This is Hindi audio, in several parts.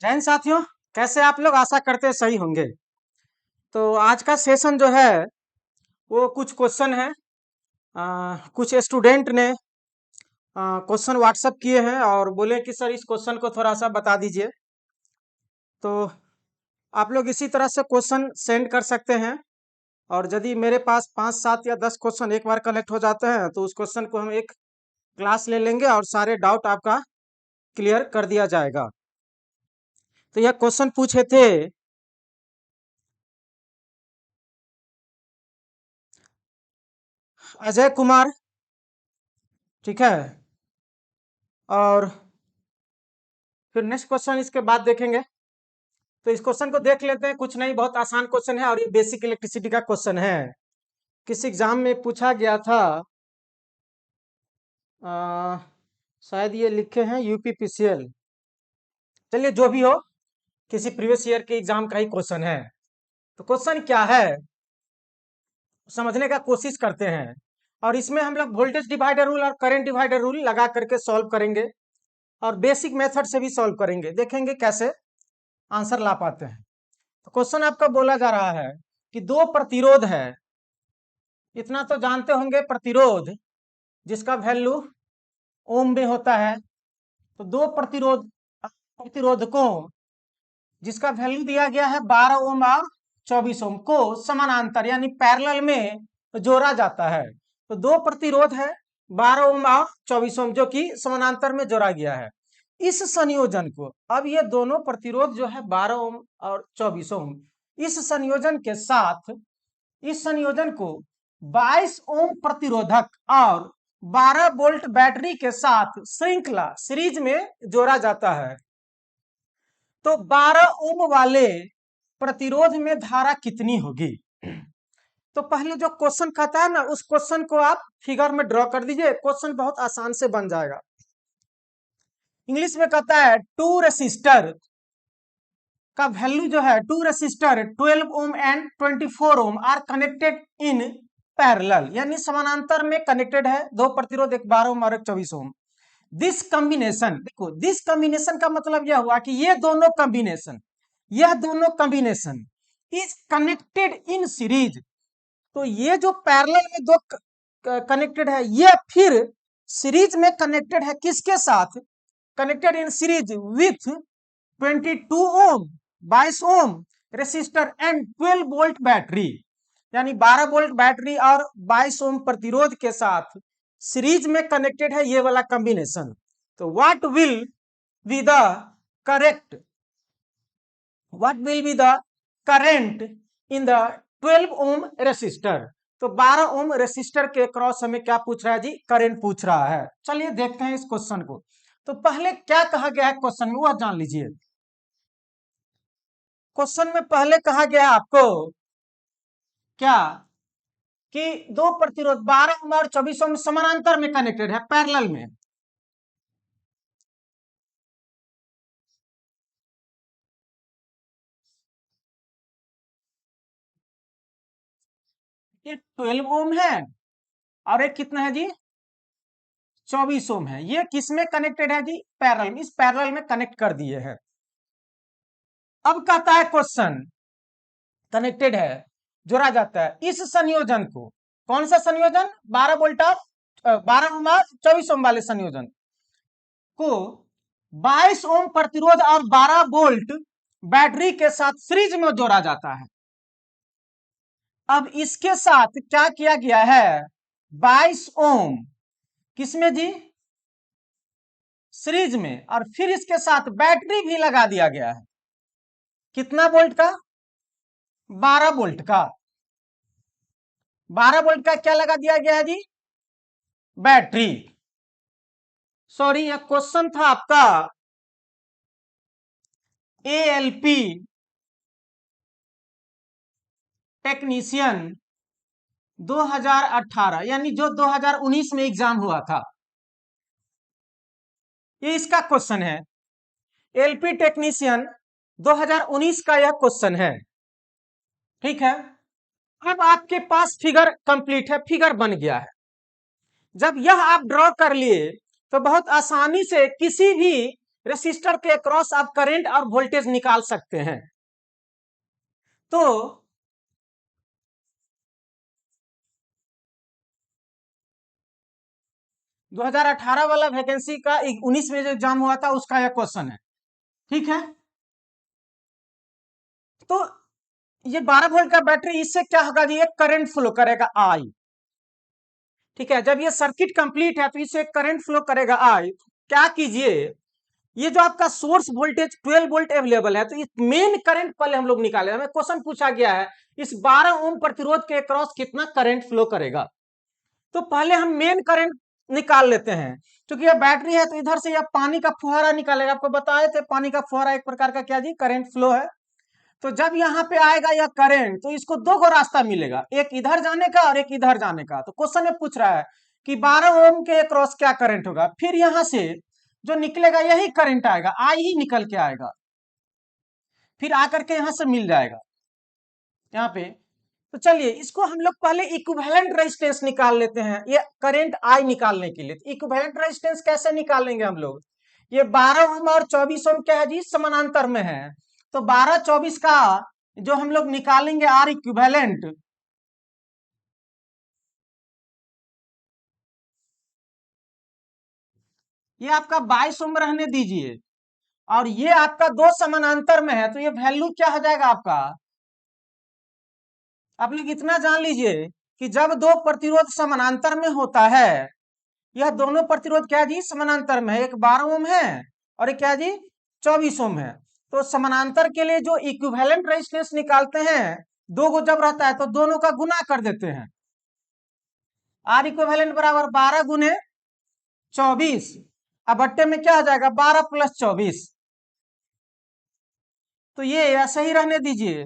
जय हिंद साथियों। कैसे आप लोग? आशा करते हैं सही होंगे। तो आज का सेशन जो है वो कुछ क्वेश्चन है। कुछ स्टूडेंट ने क्वेश्चन व्हाट्सअप किए हैं और बोले कि सर इस क्वेश्चन को थोड़ा सा बता दीजिए। तो आप लोग इसी तरह से क्वेश्चन सेंड कर सकते हैं और यदि मेरे पास 5 7 या 10 क्वेश्चन एक बार कलेक्ट हो जाते हैं तो उस क्वेश्चन को हम एक क्लास ले लेंगे और सारे डाउट आपका क्लियर कर दिया जाएगा। तो यह क्वेश्चन पूछे थे अजय कुमार, ठीक है। और फिर नेक्स्ट क्वेश्चन इसके बाद देखेंगे। तो इस क्वेश्चन को देख लेते हैं। कुछ नहीं, बहुत आसान क्वेश्चन है और ये बेसिक इलेक्ट्रिसिटी का क्वेश्चन है। किस एग्जाम में पूछा गया था? आ, शायद ये लिखे हैं यूपीपीसीएल। चलिए जो भी हो, किसी प्रीवियस ईयर के एग्जाम का ही क्वेश्चन है। तो क्वेश्चन क्या है समझने का कोशिश करते हैं और इसमें हम लोग वोल्टेज डिवाइडर रूल और करंट डिवाइडर रूल लगा करके सॉल्व करेंगे और बेसिक मेथड से भी सॉल्व करेंगे। देखेंगे कैसे आंसर ला पाते हैं। तो क्वेश्चन आपका बोला जा रहा है कि दो प्रतिरोध है। इतना तो जानते होंगे, प्रतिरोध जिसका वैल्यू ओम में होता है। तो दो प्रतिरोधकों जिसका वैल्यू दिया गया है 12 ओम और 24 ओम को समानांतर यानी पैरेलल में जोड़ा जाता है। तो दो प्रतिरोध है 12 ओम और 24 ओम जो कि समानांतर में जोड़ा गया है। इस संयोजन को, अब ये दोनों प्रतिरोध जो है 12 ओम और 24 ओम, इस संयोजन के साथ इस संयोजन को 22 ओम प्रतिरोधक और 12 वोल्ट बैटरी के साथ श्रृंखला सीरीज में जोड़ा जाता है। तो 12 ओम वाले प्रतिरोध में धारा कितनी होगी? तो पहले जो क्वेश्चन कहता है ना, उस क्वेश्चन को आप फिगर में ड्रॉ कर दीजिए। क्वेश्चन बहुत आसान से बन जाएगा। इंग्लिश में कहता है टू रेसिस्टर का वैल्यू जो है, two resistor 12 ohm and 24 ohm are connected in parallel, यानी समानांतर में कनेक्टेड है दो प्रतिरोध, एक 12 ओम और एक 24 ओम। दिस कॉम्बिनेशन, देखो दिस कॉम्बिनेशन का मतलब यह हुआ कि ये दोनों कॉम्बिनेशन, यह दोनों combination is connected in series. तो ये जो पैरेलल में दो कनेक्टेड है, ये फिर सीरीज में कनेक्टेड है किसके साथ? Connected in series with 22 ohm 22 ohm resistor and 12 volt battery, यानी 12 वोल्ट बैटरी और 22 ओम प्रतिरोध के साथ सीरीज में कनेक्टेड है ये वाला कॉम्बिनेशन। तो what will be the correct, what will be the current in the 12 ohm resistor? तो 12 ओम रेसिस्टर के क्रॉस हमें क्या पूछ रहा है जी? करंट पूछ रहा है। चलिए देखते हैं इस क्वेश्चन को। तो पहले क्या कहा गया है क्वेश्चन में, वह जान लीजिए। क्वेश्चन में पहले कहा गया आपको क्या कि दो प्रतिरोध 12 ओम और 24 ओम समानांतर में कनेक्टेड है, पैरेलल में। ये 12 ओम है और एक कितना है जी? 24 ओम है। ये किसमें कनेक्टेड है जी? पैरेलल में। इस पैरेलल में कनेक्ट कर दिए हैं। अब कहता है क्वेश्चन कनेक्टेड है, जोड़ा जाता है इस संयोजन को। कौन सा संयोजन? 12 वोल्ट और 12 ओम और 24 ओम वाले संयोजन को 22 ओम प्रतिरोध और 12 वोल्ट बैटरी के साथ सीरीज में जोड़ा जाता है। अब इसके साथ क्या किया गया है? 22 ओम किसमें जी? सीरीज में। और फिर इसके साथ बैटरी भी लगा दिया गया है। कितना वोल्ट का? 12 वोल्ट का। 12 वोल्ट का क्या लगा दिया गया है जी? बैटरी। सॉरी, यह क्वेश्चन था आपका एएलपी टेक्नीशियन 2018, यानी जो 2019 में एग्जाम हुआ था, ये इसका क्वेश्चन है। एलपी टेक्नीशियन 2019 का यह क्वेश्चन है, ठीक है। अब आपके पास फिगर कंप्लीट है, फिगर बन गया है। जब यह आप ड्रॉ कर लिए तो बहुत आसानी से किसी भी रेसिस्टर के अक्रॉस आप करंट और वोल्टेज निकाल सकते हैं। तो 2018 वाला वैकेंसी का 19 में जो एग्जाम हुआ था उसका यह क्वेश्चन है। ठीक है, तो ये 12 वोल्ट का बैटरी, इससे क्या होगा जी, एक करंट फ्लो करेगा आई। ठीक है, जब ये सर्किट कंप्लीट है तो इससे करंट फ्लो करेगा आई। क्या कीजिए, ये जो आपका सोर्स वोल्टेज 12 वोल्ट अवेलेबल है, तो इस मेन करंट पहले हम लोग निकाले। हमें क्वेश्चन पूछा गया है इस 12 ओम प्रतिरोध के क्रॉस कितना करंट फ्लो करेगा। तो पहले हम मेन करंट निकाल लेते हैं। क्योंकि यह बैटरी है तो इधर से यह पानी का फुहारा निकालेगा। आपको बताए थे पानी का फुहारा एक प्रकार का क्या जी, करंट फ्लो है। तो जब यहाँ पे आएगा यह करंट, तो इसको दो गो रास्ता मिलेगा, एक इधर जाने का और एक इधर जाने का। तो क्वेश्चन में पूछ रहा है कि 12 ओम के क्रॉस क्या करंट होगा। फिर यहां से जो निकलेगा यही करंट आएगा, आई ही निकल के आएगा, फिर आकर के यहां से मिल जाएगा यहाँ पे। तो चलिए इसको हम लोग पहले इक्विवेलेंट रेजिस्टेंस निकाल लेते हैं, ये करंट आई निकालने के लिए। इक्विवेलेंट रेजिस्टेंस कैसे निकालेंगे हम लोग, ये 12 ओम और 24 ओम क्या है जी, समानांतर में है। तो 12 24 का जो हम लोग निकालेंगे आर इक्विवेलेंट, ये आपका 22 ओम रहने दीजिए, और ये आपका दो समानांतर में है, तो ये वैल्यू क्या हो जाएगा आपका। आप लोग इतना जान लीजिए कि जब दो प्रतिरोध समानांतर में होता है, यह दोनों प्रतिरोध क्या जी, समानांतर में है, एक 12 ओम है और एक क्या जी, 24 ओम है। तो समानांतर के लिए जो इक्विवेलेंट रेजिस्टेंस निकालते हैं, दो गो जब रहता है तो दोनों का गुना कर देते हैं। आर इक्विवेलेंट बराबर 12 गुने 24, अब बट्टे में क्या हो जाएगा, 12 प्लस 24। तो ये ऐसा ही रहने दीजिए,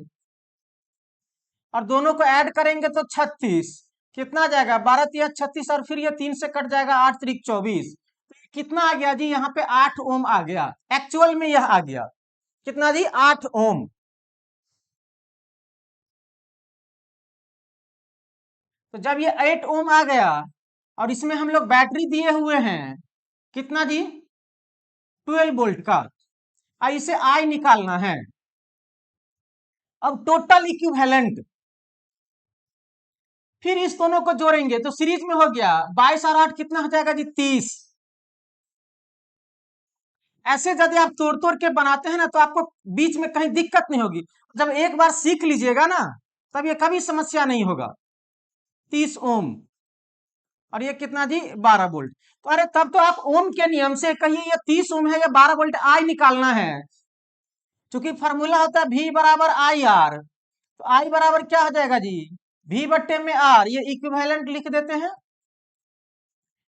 और दोनों को ऐड करेंगे तो 36, कितना आ जाएगा, 12 तिया 36, और फिर ये 3 से कट जाएगा, 8 त्रिक 24। कितना आ गया जी, यहाँ पे 8 ओम आ गया। एक्चुअल में यह आ गया कितना जी, 8 ओम। तो जब ये 8 ओम आ गया, और इसमें हम लोग बैटरी दिए हुए हैं कितना जी, 12 वोल्ट का, इसे आई निकालना है। अब टोटल इक्विवेलेंट, फिर इस दोनों को जोड़ेंगे तो सीरीज में हो गया 22 और 8 कितना हो जाएगा जी, 30। ऐसे यदि आप तोड़ तोड़ के बनाते हैं ना, तो आपको बीच में कहीं दिक्कत नहीं होगी। जब एक बार सीख लीजिएगा ना, तब ये कभी समस्या नहीं होगा। 30 ओम, और ये कितना जी, 12 वोल्ट। तो अरे तब तो आप ओम के नियम से कहिए ये 30 ओम है या 12 वोल्ट, आई निकालना है। क्योंकि फॉर्मूला होता है V बराबर आई आर। तो आई बराबर क्या हो जाएगा जी, V बट्टे में आर, ये इक्विवेलेंट लिख देते हैं।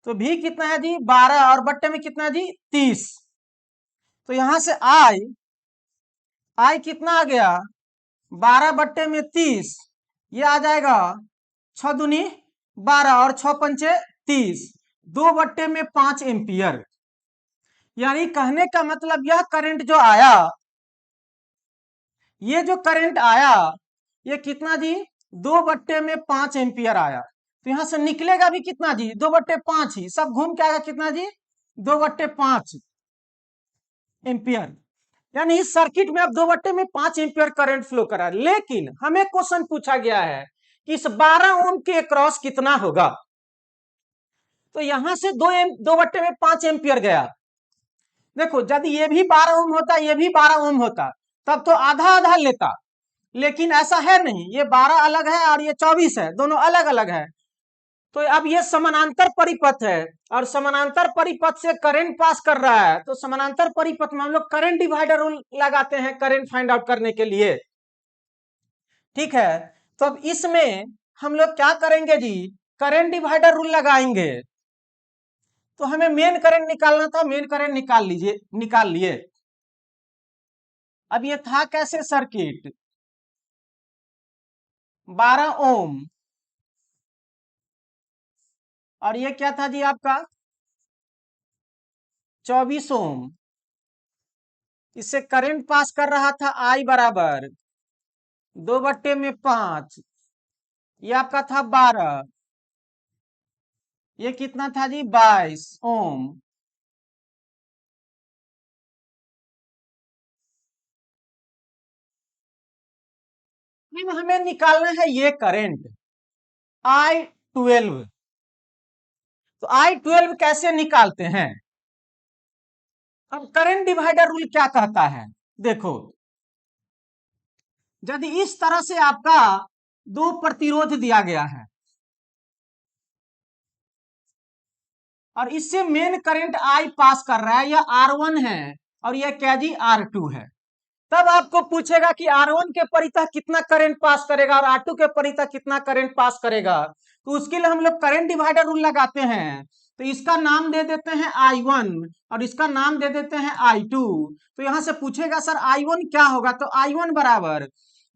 तो V कितना है जी, 12, और बट्टे में कितना है जी, 30। तो यहां से आई कितना आ गया, 12 बट्टे में 30, ये आ जाएगा 6 दूनी 12 और 6 पंचे 30, 2 बट्टे में 5 एम्पियर। यानी कहने का मतलब यह करंट जो आया, ये जो करंट आया, ये कितना जी, 2 बट्टे में 5 एम्पियर आया। तो यहां से निकलेगा भी कितना जी, 2 बट्टे 5 ही, सब घूम के आएगा कितना जी, 2 बट्टे 5 एम्पियर। यानी इस सर्किट में अब 2 बट्टे में 5 एम्पियर करंट फ्लो करा। लेकिन हमें क्वेश्चन पूछा गया है कि इस 12 ओम के क्रॉस कितना होगा। तो यहां से 2 बट्टे में 5 एम्पियर गया। देखो यदि ये भी 12 ओम होता, ये भी 12 ओम होता, तब तो आधा आधा लेता। लेकिन ऐसा है नहीं, ये 12 अलग है और ये 24 है, दोनों अलग अलग है। तो अब ये समानांतर परिपथ है, और समानांतर परिपथ से करंट पास कर रहा है। तो समानांतर परिपथ में हम लोग करंट डिवाइडर रूल लगाते हैं करंट फाइंड आउट करने के लिए। ठीक है, तो अब इसमें हम लोग क्या करेंगे जी, करंट डिवाइडर रूल लगाएंगे। तो हमें मेन करंट निकालना था, मेन करंट निकाल लीजिए, निकाल लिए। अब ये था कैसे सर्किट, 12 ओम, और ये क्या था जी आपका, 24 ओम। इससे करंट पास कर रहा था आई बराबर 2 बट्टे में 5, ये आपका था 12, ये कितना था जी, 22 ओम। अब हमें निकालना है ये करंट I12। तो I12 कैसे निकालते हैं? अब करंट डिवाइडर रूल क्या कहता है, देखो, यदि इस तरह से आपका दो प्रतिरोध दिया गया है और इससे मेन करंट I पास कर रहा है, यह R1 है और यह क्या जी R2 है, तब आपको पूछेगा कि R1 के परितः कितना करंट पास करेगा और R2 के परितः कितना करंट पास करेगा। तो उसके लिए हम लोग करंट डिवाइडर रूल लगाते हैं। तो इसका नाम दे देते हैं I1 और इसका नाम दे देते हैं I2। तो यहां से पूछेगा सर I1 क्या होगा, तो I1 बराबर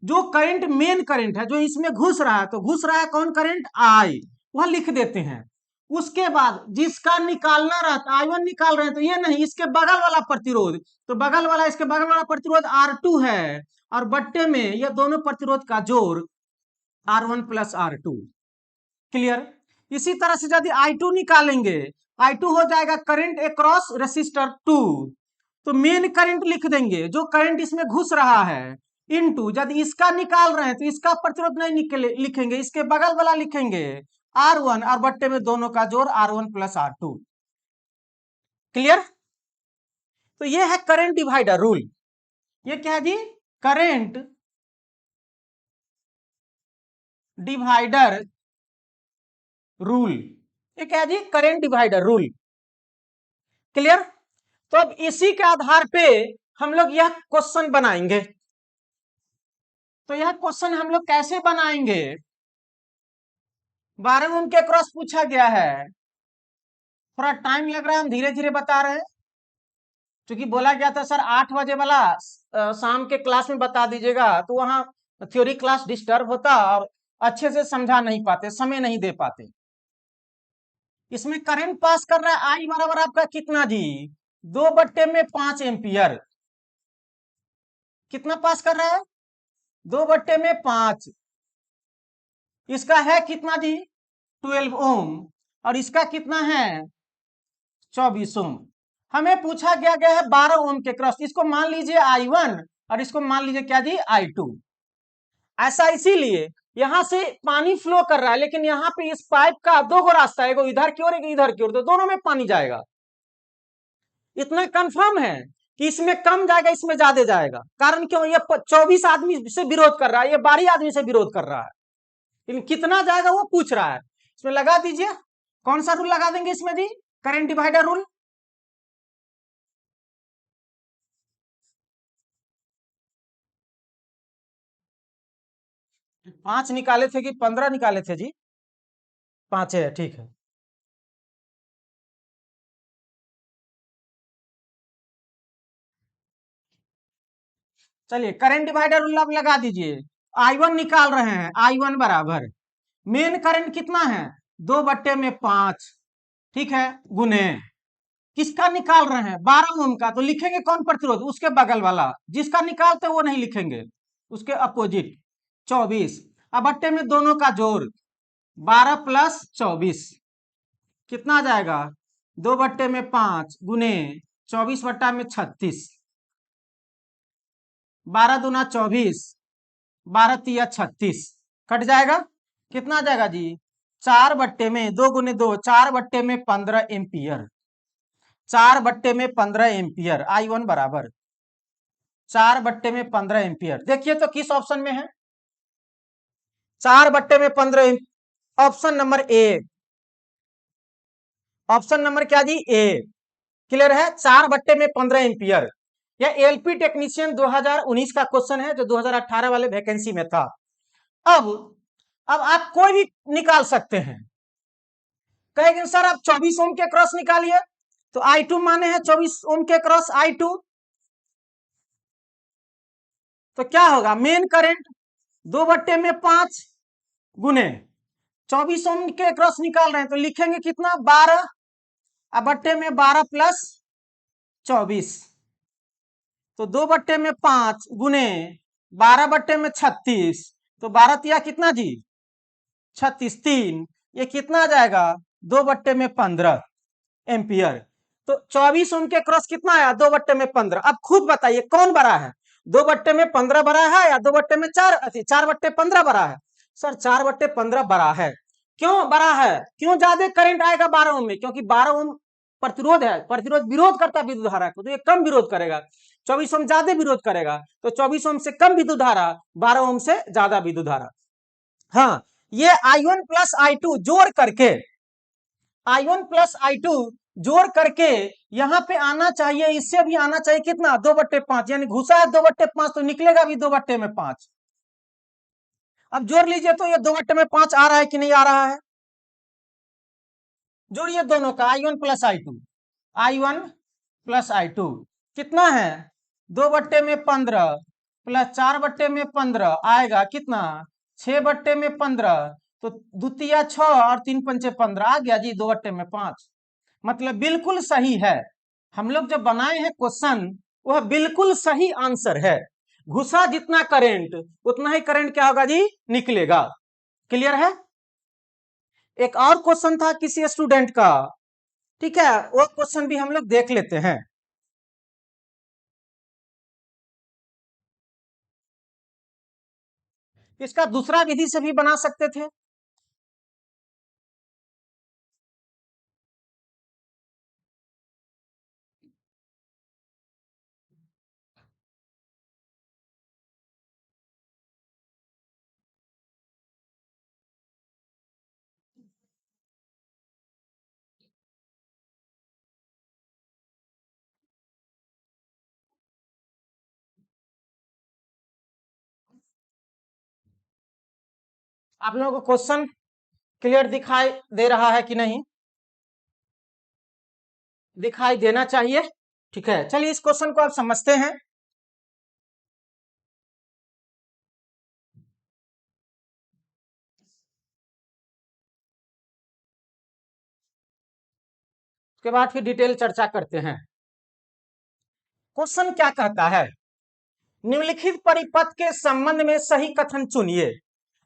जो करंट मेन करंट है जो इसमें घुस रहा है, तो घुस रहा है कौन करंट I, वह लिख देते हैं। उसके बाद जिसका निकालना रहता I1 निकाल रहे हैं, तो ये नहीं, इसके बगल वाला प्रतिरोध, तो बगल वाला इसके बगल वाला प्रतिरोध R2 है और बट्टे में ये दोनों प्रतिरोध का जोड़ R1 प्लस R2। क्लियर? इसी तरह से यदि I2 निकालेंगे, I2 हो जाएगा करंट अक्रॉस रेसिस्टर 2। तो मेन करंट लिख देंगे जो करंट इसमें घुस रहा है, इनटू यदि इसका निकाल रहे हैं तो इसका प्रतिरोध नहीं लिखेंगे, इसके बगल वाला लिखेंगे R1 और बट्टे में दोनों का जोड़ R1 प्लस R2। क्लियर? तो ये है करंट डिवाइडर रूल। ये क्या है जी? Current divider rule. ये क्या है जी? Current divider rule. क्लियर? तो अब इसी के आधार पे हम लोग यह क्वेश्चन बनाएंगे। तो यह क्वेश्चन हम लोग कैसे बनाएंगे? 12 ओम के क्रॉस पूछा गया है, थोड़ा टाइम लग रहा है, हम धीरे धीरे बता रहे हैं, क्योंकि बोला गया था सर 8 बजे वाला शाम के क्लास में बता दीजिएगा, तो वहां थ्योरी क्लास डिस्टर्ब होता और अच्छे से समझा नहीं पाते, समय नहीं दे पाते। इसमें करंट पास कर रहा है आई बराबर आपका कितना जी? 2/5 एम्पियर। कितना पास कर रहा है? 2/5। इसका है कितना जी? 12 ओम और इसका कितना है? 24 ओम। हमें पूछा गया है 12 ओम के क्रॉस, इसको मान लीजिए I1 और इसको मान लीजिए क्या जी? I2। ऐसा इसीलिए यहां से पानी फ्लो कर रहा है, लेकिन यहाँ पे इस पाइप का दो गो रास्ता है, एगो इधर की ओर एक इधर की ओर, तो दोनों में पानी जाएगा। इतना कंफर्म है कि इसमें कम जाएगा इसमें ज्यादा जाएगा। कारण क्यों? ये 24 आदमी से विरोध कर रहा है, ये 12 आदमी से विरोध कर रहा है, लेकिन कितना जाएगा वो पूछ रहा है। इसमें लगा दीजिए, कौन सा रूल लगा देंगे इसमें जी? Current divider rule. पांच निकाले थे कि 15 निकाले थे जी? 5 है, ठीक है। चलिए करंट डिवाइडर रूल आप लगा दीजिए। I1 निकाल रहे हैं, I1 बराबर मेन करंट कितना है? 2/5, ठीक है, गुने किसका निकाल रहे हैं? 12 ओम का, तो लिखेंगे कौन प्रतिरोध? उसके बगल वाला, जिसका निकालते वो नहीं लिखेंगे, उसके अपोजिट 24। अब बट्टे में दोनों का जोड़ 12 प्लस 24 कितना आ जाएगा? 2/5 गुने 24/36, 12 दूना 24, 12 तिया 36, कट जाएगा, कितना आ जाएगा जी? 4/2 गुने 2, 4/15 एम्पियर। 4/15 एम्पियर I1 बराबर 4/15 एम्पियर। देखिए तो किस ऑप्शन में है? 4/15, option number A. Option number क्या जी? ए। क्लियर है? 4/15 एम्पियर। यह एलपी टेक्नीशियन 2019 का क्वेश्चन है, जो 2018 वाले वैकेंसी में था। अब आप कोई भी निकाल सकते हैं। कहेंगे सर आप 24 ओम के क्रॉस निकालिए, तो I2 माने हैं 24 ओम के क्रॉस I2, तो क्या होगा? मेन करंट 2/5 गुने 24 ओम के क्रॉस निकाल रहे हैं, तो लिखेंगे कितना? 12 अब बट्टे में 12 प्लस 24, तो 2/5 गुने 12/36, तो 12 तिया कितना जी? 36, 3, ये कितना आ जाएगा? 2/15 एम्पियर। तो 24 ओम के क्रॉस कितना आया? 2/15। अब खुद बताइए कौन बड़ा है, 2/15 बड़ा है या 2/4, 4/15 बड़ा है? सर 4/15 बड़ा है। क्यों बड़ा है? क्यों ज्यादा करंट आएगा 12 ओम में? क्योंकि 12 ओम प्रतिरोध है, प्रतिरोध विरोध करता है विद्युत धारा को, तो ये कम विरोध करेगा। 24 ओम ज्यादा विरोध करेगा, तो 24 ओम से कम विद्युत धारा, 12 ओम से ज्यादा विद्युत धारा। हाँ, ये I1 प्लस I2 जोड़ करके, I1 प्लस I2 जोड़ करके यहां पे आना चाहिए, इससे भी आना चाहिए कितना? 2/5, यानी घुसा है 2/5 तो निकलेगा भी 2/5। अब जोड़ लीजिए तो ये 2/5 आ रहा है कि नहीं आ रहा है? जोड़िए दोनों का, I1 plus I2, I1 plus I2 कितना है? 2/15 प्लस 4/15 आएगा कितना? 6/15। तो द्वितीय 6 और 3×5 15 आ गया जी 2/5। मतलब बिल्कुल सही है। हम लोग जो बनाए हैं क्वेश्चन, वह बिल्कुल सही आंसर है। घुसा जितना करंट उतना ही करंट क्या होगा जी? निकलेगा। क्लियर है? एक और क्वेश्चन था किसी स्टूडेंट का, ठीक है, वो क्वेश्चन भी हम लोग देख लेते हैं। इसका दूसरा विधि से भी बना सकते थे। आप लोगों को क्वेश्चन क्लियर दिखाई दे रहा है कि नहीं? दिखाई देना चाहिए। ठीक है, चलिए इस क्वेश्चन को आप समझते हैं। उसके बाद फिर डिटेल चर्चा करते हैं। क्वेश्चन क्या कहता है? निम्नलिखित परिपथ के संबंध में सही कथन चुनिए।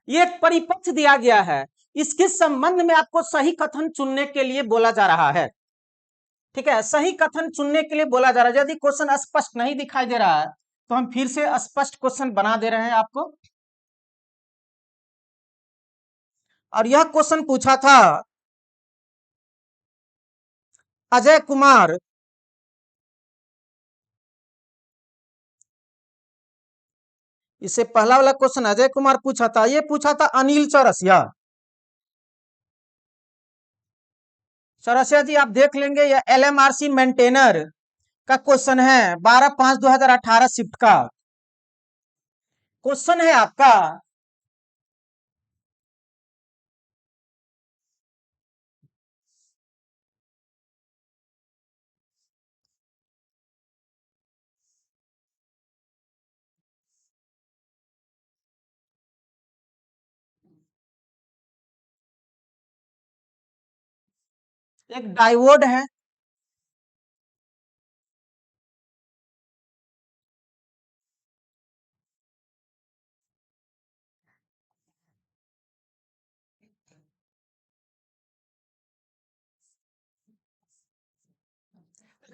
ये एक परिपथ दिया गया है, इसके संबंध में आपको सही कथन चुनने के लिए बोला जा रहा है। ठीक है, सही कथन चुनने के लिए बोला जा रहा है। यदि क्वेश्चन स्पष्ट नहीं दिखाई दे रहा है तो हम फिर से स्पष्ट क्वेश्चन बना दे रहे हैं आपको। और यह क्वेश्चन पूछा था अजय कुमार, इससे पहला वाला क्वेश्चन अजय कुमार पूछा था, ये पूछा था अनिल चौरसिया। चौरसिया जी आप देख लेंगे, यह LMRC मेंटेनर का क्वेश्चन है, 12/5/2018 शिफ्ट का क्वेश्चन है आपका। एक डायोड है,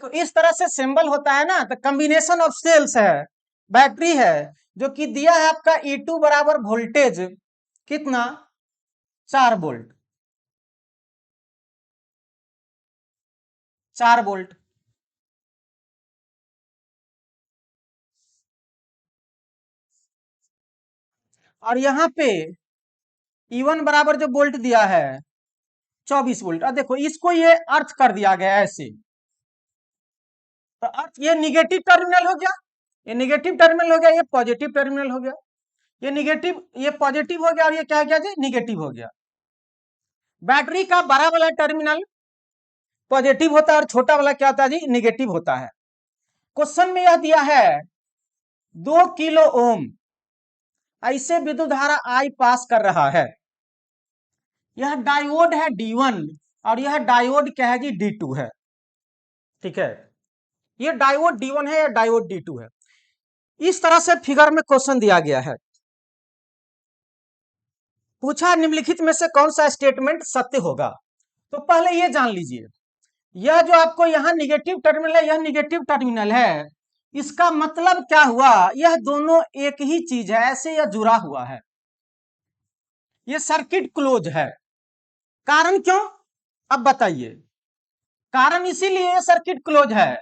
तो इस तरह से सिंबल होता है ना, तो कॉम्बिनेशन ऑफ सेल्स है, बैटरी है, जो कि दिया है आपका E2 बराबर वोल्टेज कितना? 4 वोल्ट, 4 वोल्ट। और यहाँ पे E1 बराबर जो वोल्ट दिया है 24 वोल्ट। अब देखो इसको ये अर्थ कर दिया गया ऐसे, तो अर्थ ये निगेटिव टर्मिनल हो गया, ये निगेटिव टर्मिनल हो गया, ये पॉजिटिव टर्मिनल हो गया, ये निगेटिव, ये पॉजिटिव हो गया, और ये क्या क्या जी? निगेटिव हो गया। बैटरी का बड़ा वाला टर्मिनल पॉजिटिव होता है और छोटा वाला क्या होता है जी? निगेटिव होता है। क्वेश्चन में यह दिया है 2 किलो ओम ऐसे विद्युत धारा I पास कर रहा है। यह डायोड है D1 और यह डायोड क्या है जी? D2 है। ठीक है, ये डायोड D1 है, या डायोड D2 है। इस तरह से फिगर में क्वेश्चन दिया गया है। पूछा निम्नलिखित में से कौन सा स्टेटमेंट सत्य होगा। तो पहले ये जान लीजिए, यह जो आपको यहाँ निगेटिव टर्मिनल है, यह निगेटिव टर्मिनल है, इसका मतलब क्या हुआ, यह दोनों एक ही चीज है, ऐसे यह जुड़ा हुआ है, ये सर्किट क्लोज है। कारण क्यों, अब बताइए। कारण इसीलिए ये सर्किट क्लोज है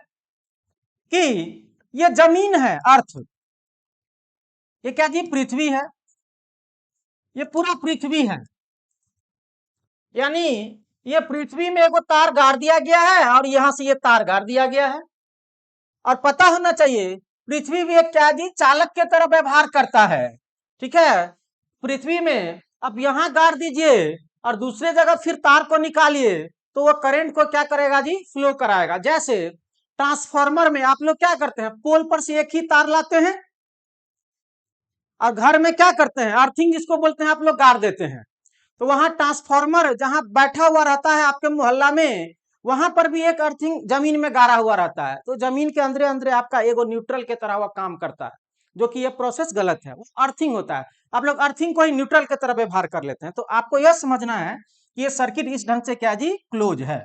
कि ये जमीन है, अर्थ, ये क्या जी, पृथ्वी है, ये पूरा पृथ्वी है, यानी ये पृथ्वी में एगो तार गाड़ दिया गया है और यहां से ये तार गाड़ दिया गया है। और पता होना चाहिए पृथ्वी भी एक क्या जी, चालक के तरह व्यवहार करता है, ठीक है। पृथ्वी में अब यहां गाड़ दीजिए और दूसरे जगह फिर तार को निकालिए तो वो करंट को क्या करेगा जी, फ्लो कराएगा। जैसे ट्रांसफार्मर में आप लोग क्या करते हैं, पोल पर से एक ही तार लाते हैं और घर में क्या करते हैं, अर्थिंग जिसको बोलते हैं, आप लोग गाड़ देते हैं। तो वहां ट्रांसफार्मर जहां बैठा हुआ रहता है आपके मोहल्ला में, वहां पर भी एक अर्थिंग जमीन में गाड़ा हुआ रहता है। तो जमीन के अंदर अंदर आपका एगो न्यूट्रल के तरह वह काम करता है, जो कि यह प्रोसेस गलत है, वो अर्थिंग होता है। आप लोग अर्थिंग को ही न्यूट्रल की तरह व्यवहार कर लेते हैं। तो आपको यह समझना है कि ये सर्किट इस ढंग से क्या जी, क्लोज है।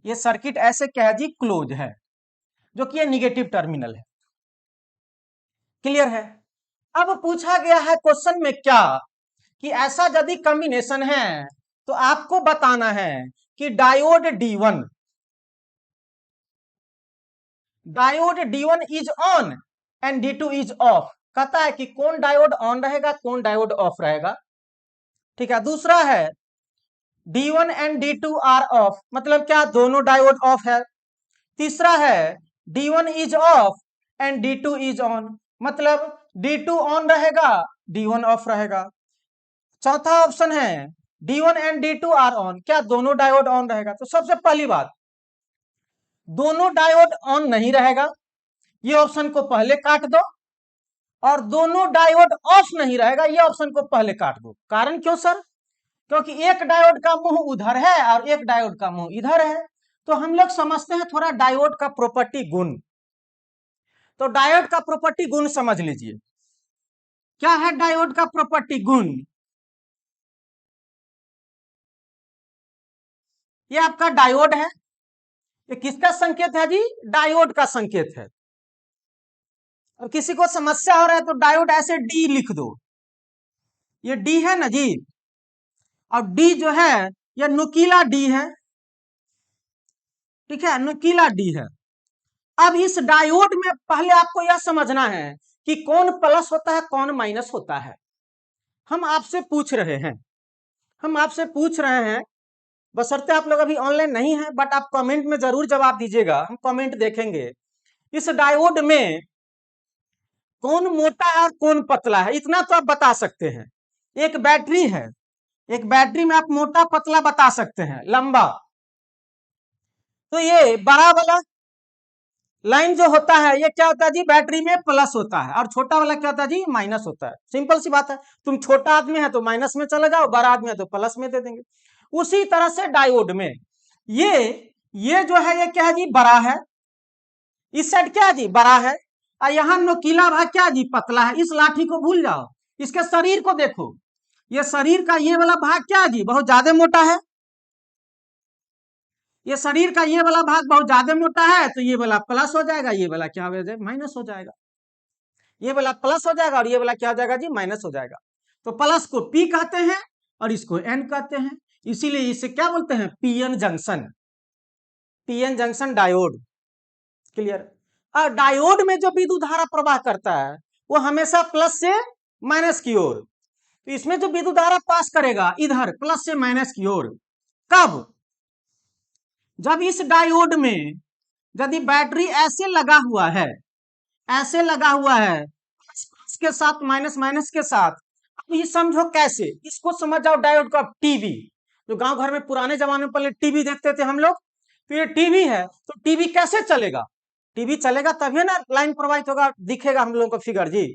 ये सर्किट ऐसे क्या है जी, क्लोज है, जो कि ये निगेटिव टर्मिनल है। क्लियर है। अब पूछा गया है क्वेश्चन में क्या, कि ऐसा यदि कॉम्बिनेशन है तो आपको बताना है कि diode D1 is on and D2 is of. कहता है कि कौन डायोड ऑन रहेगा, कौन डायोड ऑफ रहेगा, ठीक है। दूसरा है D1 and D2 are of, मतलब क्या, दोनों डायोड ऑफ है। तीसरा है D1 is of and D2 is on, मतलब D2 ऑन रहेगा, D1 ऑफ रहेगा। चौथा ऑप्शन है D1 and D2 are on, क्या दोनों डायोड ऑन रहेगा। तो सबसे पहली बात, दोनों डायोड ऑन नहीं रहेगा, ये ऑप्शन को पहले काट दो। और दोनों डायोड ऑफ नहीं रहेगा, ये ऑप्शन को पहले काट दो। कारण क्यों सर, क्योंकि एक डायोड का मुंह उधर है और एक डायोड का मुंह इधर है। तो हम लोग समझते हैं थोड़ा डायोड का प्रॉपर्टी गुण। तो डायोड का प्रॉपर्टी गुण समझ लीजिए, क्या है डायोड का प्रॉपर्टी गुण। ये आपका डायोड है, ये किसका संकेत है जी, डायोड का संकेत है। और किसी को समस्या हो रहा है तो डायोड ऐसे डी लिख दो, ये डी है ना जी, और डी जो है ये नुकीला डी है, ठीक है, नुकीला डी है। अब इस डायोड में पहले आपको यह समझना है कि कौन प्लस होता है, कौन माइनस होता है। हम आपसे पूछ रहे हैं, बशर्ते आप लोग अभी ऑनलाइन नहीं है, बट आप कमेंट में जरूर जवाब दीजिएगा, हम कमेंट देखेंगे। इस डायोड में कौन मोटा है और कौन पतला है, इतना तो आप बता सकते हैं। एक बैटरी है, एक बैटरी में आप मोटा पतला बता सकते हैं, लंबा। तो ये बड़ा वाला लाइन जो होता है ये क्या होता है जी, बैटरी में प्लस होता है, और छोटा वाला क्या होता है जी, माइनस होता है। सिंपल सी बात है, तुम छोटा आदमी है तो माइनस में चले जाओ, बड़ा आदमी है तो प्लस में दे देंगे। उसी तरह से डायोड में ये जो है ये क्या है जी, बड़ा है, इस साइड क्या है जी, बड़ा है, और यहाँ नुकीला भाग क्या है जी, पतला है। इस लाठी को भूल जाओ, इसके शरीर को देखो, ये शरीर का ये वाला भाग क्या है जी, बहुत ज्यादा मोटा है। ये शरीर का ये वाला भाग बहुत ज्यादा मोटा है, तो ये वाला प्लस हो जाएगा, ये वाला क्या हो जाएगा, माइनस हो जाएगा। ये वाला प्लस हो जाएगा और ये वाला क्या हो जाएगा जी, माइनस हो जाएगा। तो प्लस को पी कहते हैं और इसको एन कहते हैं, इसीलिए इसे क्या बोलते हैं, PN junction, PN junction diode. Clear. और डायोड में जो विद्युत धारा प्रवाह करता है वो हमेशा प्लस से माइनस की ओर। तो इसमें जो विद्युत धारा पास करेगा इधर प्लस से माइनस की ओर, कब, जब इस डायोड में यदि बैटरी ऐसे लगा हुआ है, ऐसे लगा हुआ है, प्लस के साथ माइनस, माइनस के साथ। अब ये समझो कैसे, इसको समझ जाओ डायोड का। टीवी, जो गांव घर में पुराने जमाने में पहले टीवी देखते थे हम लोग, तो ये टीवी है, तो टीवी कैसे चलेगा, टीवी चलेगा तभी ना लाइन प्रवाहित होगा, दिखेगा हम लोगों को फिगर जी।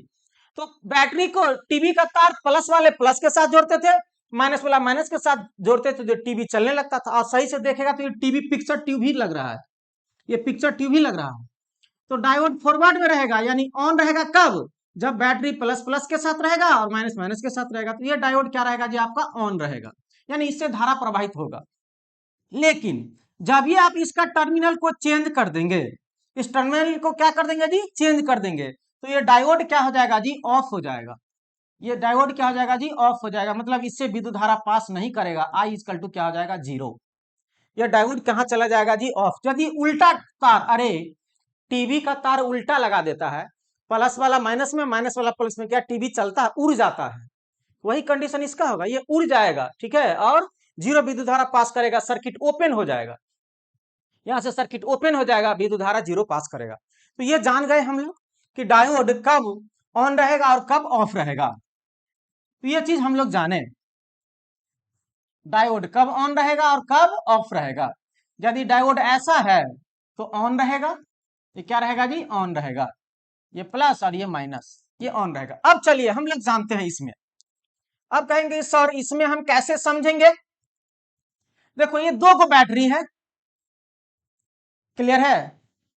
तो बैटरी को टीवी का तार प्लस वाले प्लस के साथ जोड़ते थे, माइनस वाला माइनस के साथ जोड़ते थे, जो टीवी चलने लगता था। और सही से देखेगा तो ये टीवी पिक्चर ट्यूब ही लग रहा है, ये पिक्चर ट्यूब ही लग रहा है। तो डायोड फॉरवर्ड में रहेगा, यानी ऑन रहेगा कब, जब बैटरी प्लस प्लस के साथ रहेगा और माइनस माइनस के साथ रहेगा। तो ये डायोड क्या रहेगा जी, आपका ऑन रहेगा, यानी इससे धारा प्रवाहित होगा। लेकिन जब भी आप इसका टर्मिनल को चेंज कर देंगे, इस टर्मिनल को क्या कर देंगे जी, चेंज कर देंगे, तो ये डायोड क्या हो जाएगा जी, ऑफ हो जाएगा। ये डायोड क्या हो जाएगा जी, ऑफ हो जाएगा, मतलब इससे विद्युत धारा पास नहीं करेगा। I इक्वल टू क्या हो जाएगा, 0। ये डायोड कहाँ चला जाएगा जी, ऑफ। यदि उल्टा तार, अरे टीवी का तार उल्टा लगा देता है, प्लस वाला माइनस में, माइनस वाला प्लस में, क्या टीवी चलता है, उड़ जाता है, वही कंडीशन इसका होगा, ये उड़ जाएगा, ठीक है, और 0 विद्युत धारा पास करेगा, सर्किट ओपन हो जाएगा, यहां से सर्किट ओपन हो जाएगा, विद्युत धारा 0 पास करेगा। तो ये जान गए हम लोग कि डायोड कब ऑन रहेगा और कब ऑफ रहेगा। तो ये चीज हम लोग जाने, डायोड कब ऑन रहेगा और कब ऑफ रहेगा। यदि डायोड ऐसा है तो ऑन रहेगा, ये क्या रहेगा जी, ऑन रहेगा, ये प्लस और ये माइनस, ये ऑन रहेगा। अब चलिए हम लोग जानते हैं इसमें, अब कहेंगे सर इसमें हम कैसे समझेंगे। देखो ये दो को बैटरी है, क्लियर है।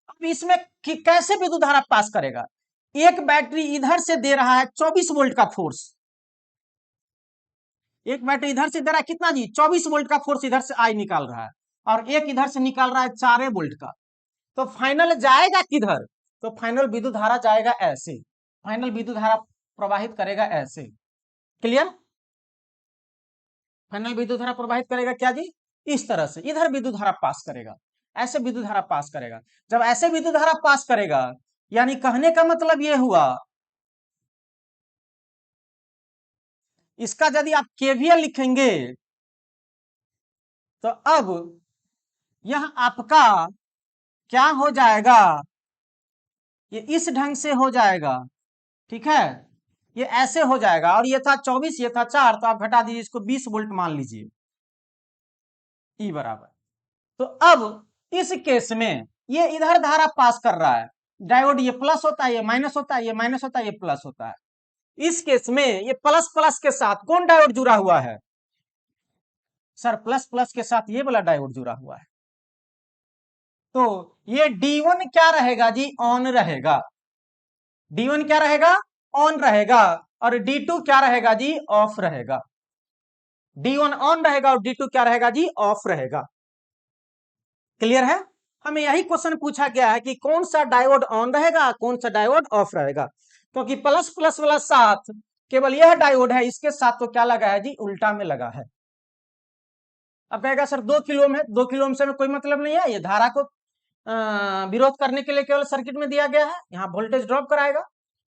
अब इसमें कैसे विद्युत धारा पास करेगा, एक बैटरी इधर से दे रहा है 24 वोल्ट का फोर्स, एक बैटरी इधर से दे रहा है कितना जी, 24 वोल्ट का फोर्स इधर से आई निकाल रहा है, और एक इधर से निकाल रहा है 4 वोल्ट का। तो फाइनल जाएगा किधर, तो फाइनल विद्युत धारा जाएगा ऐसे, फाइनल विद्युत धारा प्रवाहित करेगा ऐसे, क्लियर। फाइनल विद्युत धारा प्रवाहित करेगा क्या जी, इस तरह से, इधर विद्युत धारा पास करेगा, ऐसे विद्युत धारा पास करेगा। जब ऐसे विद्युत धारा पास करेगा, यानी कहने का मतलब यह हुआ, इसका यदि आप केवीएल लिखेंगे तो अब यह आपका क्या हो जाएगा, ये इस ढंग से हो जाएगा, ठीक है, ये ऐसे हो जाएगा, और ये था 24, ये था 4, तो आप घटा दीजिए इसको, 20 वोल्ट मान लीजिए, ई बराबर। तो अब इस केस में ये इधर धारा पास कर रहा है, डायोड ये प्लस होता है, ये माइनस होता है, ये माइनस होता है, ये प्लस होता है। इस केस में ये प्लस प्लस के साथ कौन डायोड जुड़ा हुआ है, सर प्लस प्लस के साथ ये वाला डायोड जुड़ा हुआ है। तो ये D1 क्या रहेगा जी, ऑन रहेगा, D1 क्या रहेगा, ऑन रहेगा, और D2 क्या रहेगा जी, ऑफ रहेगा। D1 ऑन रहेगा और D2 क्या रहेगा जी, ऑफ रहेगा, क्लियर है। हमें यही क्वेश्चन पूछा गया है कि कौन सा डायोड ऑन रहेगा, कौन सा डायोड ऑफ रहेगा, क्योंकि प्लस प्लस वाला साथ केवल यह डायोड है, इसके साथ तो क्या लगा है जी, उल्टा में लगा है। अब कहेगा सर 2 किलो ओम है, 2 किलो ओम से में कोई मतलब नहीं है, ये धारा को विरोध करने के लिए केवल सर्किट में दिया गया है, यहाँ वोल्टेज ड्रॉप कराएगा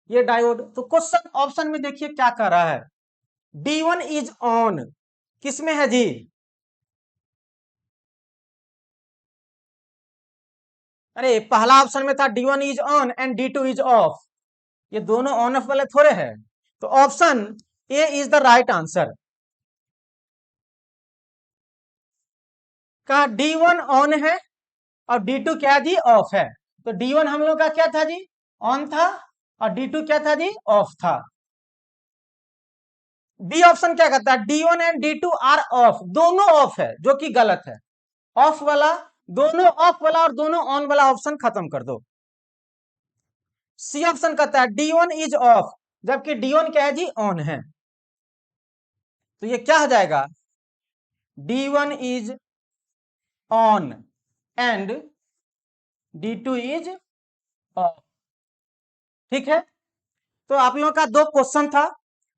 ये डायोड। तो क्वेश्चन ऑप्शन में देखिए क्या कर रहा है, D1 इज ऑन, किसमें है जी, अरे पहला ऑप्शन में था D1 is on and D2 is of, ये दोनों ऑन ऑफ वाले थोड़े हैं। तो option A is the right answer, का D1 ऑन है और D2 क्या जी, ऑफ है। तो D1 हम लोग का क्या था जी, ऑन था, और D2 क्या था जी, ऑफ था। बी ऑप्शन क्या कहता है, D1 and D2 are off, दोनों ऑफ है, जो कि गलत है। ऑफ वाला, दोनों ऑफ वाला और दोनों ऑन वाला ऑप्शन खत्म कर दो। सी ऑप्शन कहता है D1 इज ऑफ, जबकि D1 क्या है जी, ऑन है। तो ये क्या हो जाएगा, D1 is on and D2 is of, ठीक है। तो आप लोगों का 2 क्वेश्चन था,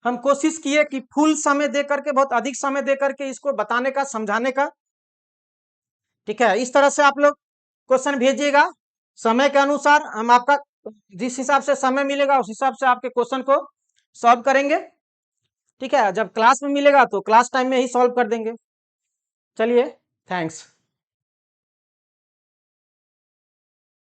हम कोशिश किए कि फुल समय दे करके, बहुत अधिक समय दे करके इसको बताने का, समझाने का, ठीक है। इस तरह से आप लोग क्वेश्चन भेजिएगा, समय के अनुसार हम आपका जिस हिसाब से समय मिलेगा उस हिसाब से आपके क्वेश्चन को सॉल्व करेंगे, ठीक है। जब क्लास में मिलेगा तो क्लास टाइम में ही सॉल्व कर देंगे। चलिए, थैंक्स।